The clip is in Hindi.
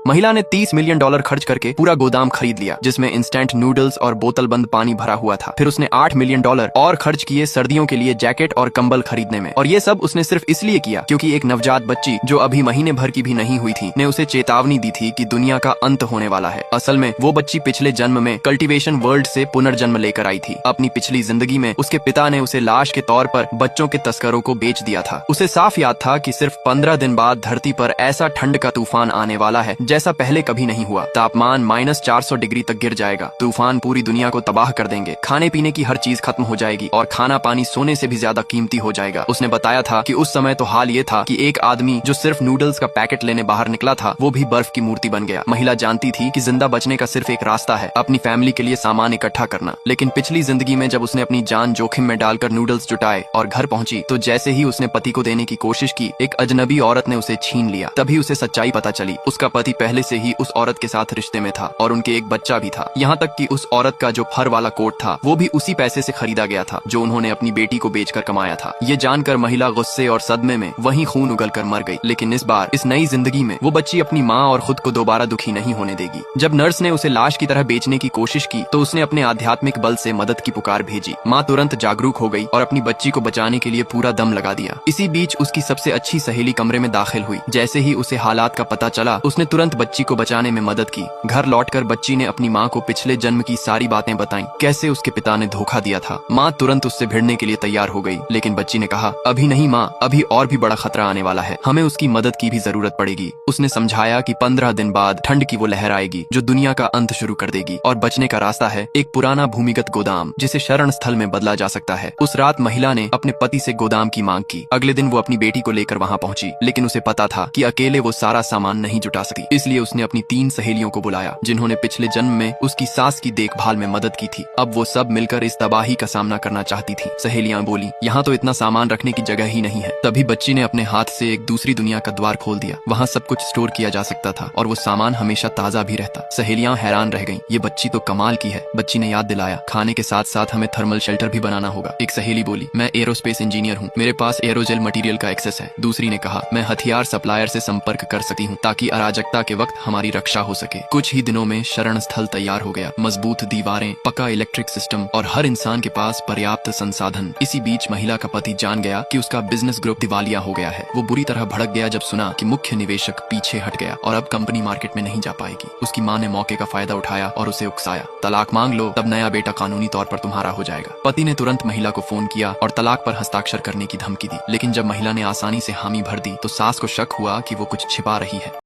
महिला ने $30 मिलियन खर्च करके पूरा गोदाम खरीद लिया, जिसमें इंस्टेंट नूडल्स और बोतल बंद पानी भरा हुआ था। फिर उसने $8 मिलियन और खर्च किए सर्दियों के लिए जैकेट और कंबल खरीदने में। और ये सब उसने सिर्फ इसलिए किया क्योंकि एक नवजात बच्ची जो अभी महीने भर की भी नहीं हुई थी ने उसे चेतावनी दी थी कि दुनिया का अंत होने वाला है। असल में वो बच्ची पिछले जन्म में कल्टीवेशन वर्ल्ड से पुनर्जन्म लेकर आई थी। अपनी पिछली जिंदगी में उसके पिता ने उसे लाश के तौर पर बच्चों के तस्करों को बेच दिया था। उसे साफ याद था कि सिर्फ 15 दिन बाद धरती पर ऐसा ठंड का तूफान आने वाला है जैसा पहले कभी नहीं हुआ। तापमान -400 डिग्री तक गिर जाएगा। तूफान पूरी दुनिया को तबाह कर देंगे। खाने पीने की हर चीज खत्म हो जाएगी और खाना पानी सोने से भी ज्यादा कीमती हो जाएगा। उसने बताया था कि उस समय तो हाल ये था कि एक आदमी जो सिर्फ नूडल्स का पैकेट लेने बाहर निकला था वो भी बर्फ की मूर्ति बन गया। महिला जानती थी कि जिंदा बचने का सिर्फ एक रास्ता है, अपनी फैमिली के लिए सामान इकट्ठा करना। लेकिन पिछली जिंदगी में जब उसने अपनी जान जोखिम में डालकर नूडल्स जुटाए और घर पहुंची तो जैसे ही उसने पति को देने की कोशिश की, एक अजनबी औरत ने उसे छीन लिया। तभी उसे सच्चाई पता चली। उसका पति पहले से ही उस औरत के साथ रिश्ते में था और उनके एक बच्चा भी था। यहाँ तक कि उस औरत का जो फर वाला कोट था वो भी उसी पैसे से खरीदा गया था जो उन्होंने अपनी बेटी को बेचकर कमाया था। ये जानकर महिला गुस्से और सदमे में वहीं खून उगल कर मर गई। लेकिन इस बार इस नई जिंदगी में वो बच्ची अपनी माँ और खुद को दोबारा दुखी नहीं होने देगी। जब नर्स ने उसे लाश की तरह बेचने की कोशिश की तो उसने अपने आध्यात्मिक बल से मदद की पुकार भेजी। माँ तुरंत जागरूक हो गई और अपनी बच्ची को बचाने के लिए पूरा दम लगा दिया। इसी बीच उसकी सबसे अच्छी सहेली कमरे में दाखिल हुई। जैसे ही उसे हालात का पता चला उसने तुरंत बच्ची को बचाने में मदद की। घर लौटकर बच्ची ने अपनी माँ को पिछले जन्म की सारी बातें बताईं, कैसे उसके पिता ने धोखा दिया था। माँ तुरंत उससे भिड़ने के लिए तैयार हो गई, लेकिन बच्ची ने कहा, अभी नहीं माँ, अभी और भी बड़ा खतरा आने वाला है, हमें उसकी मदद की भी जरूरत पड़ेगी। उसने समझाया कि 15 दिन बाद ठंड की वो लहर आएगी जो दुनिया का अंत शुरू कर देगी और बचने का रास्ता है एक पुराना भूमिगत गोदाम जिसे शरण स्थल में बदला जा सकता है। उस रात महिला ने अपने पति से गोदाम की मांग की। अगले दिन वो अपनी बेटी को लेकर वहाँ पहुंची, लेकिन उसे पता था कि अकेले वो सारा सामान नहीं जुटा सकती। इसलिए उसने अपनी 3 सहेलियों को बुलाया जिन्होंने पिछले जन्म में उसकी सास की देखभाल में मदद की थी। अब वो सब मिलकर इस तबाही का सामना करना चाहती थी। सहेलियां बोली, यहाँ तो इतना सामान रखने की जगह ही नहीं है। तभी बच्ची ने अपने हाथ से एक दूसरी दुनिया का द्वार खोल दिया। वहाँ सब कुछ स्टोर किया जा सकता था और वो सामान हमेशा ताजा भी रहता। सहेलियां हैरान रह गईं, ये बच्ची तो कमाल की है। बच्ची ने याद दिलाया, खाने के साथ साथ हमें थर्मल शेल्टर भी बनाना होगा। एक सहेली बोली, मैं एरोस्पेस इंजीनियर हूँ, मेरे पास एरोजेल मटेरियल का एक्सेस है। दूसरी ने कहा, मैं हथियार सप्लायर से संपर्क कर सकती हूँ ताकि अराजकता के वक्त हमारी रक्षा हो सके। कुछ ही दिनों में शरण स्थल तैयार हो गया। मजबूत दीवारें, पक्का इलेक्ट्रिक सिस्टम और हर इंसान के पास पर्याप्त संसाधन। इसी बीच महिला का पति जान गया कि उसका बिजनेस ग्रुप दिवालिया हो गया है। वो बुरी तरह भड़क गया जब सुना कि मुख्य निवेशक पीछे हट गया और अब कंपनी मार्केट में नहीं जा पाएगी। उसकी माँ ने मौके का फायदा उठाया और उसे उकसाया, तलाक मांग लो, तब नया बेटा कानूनी तौर पर तुम्हारा हो जाएगा। पति ने तुरंत महिला को फोन किया और तलाक पर हस्ताक्षर करने की धमकी दी। लेकिन जब महिला ने आसानी से हामी भर दी तो सास को शक हुआ कि वो कुछ छिपा रही है।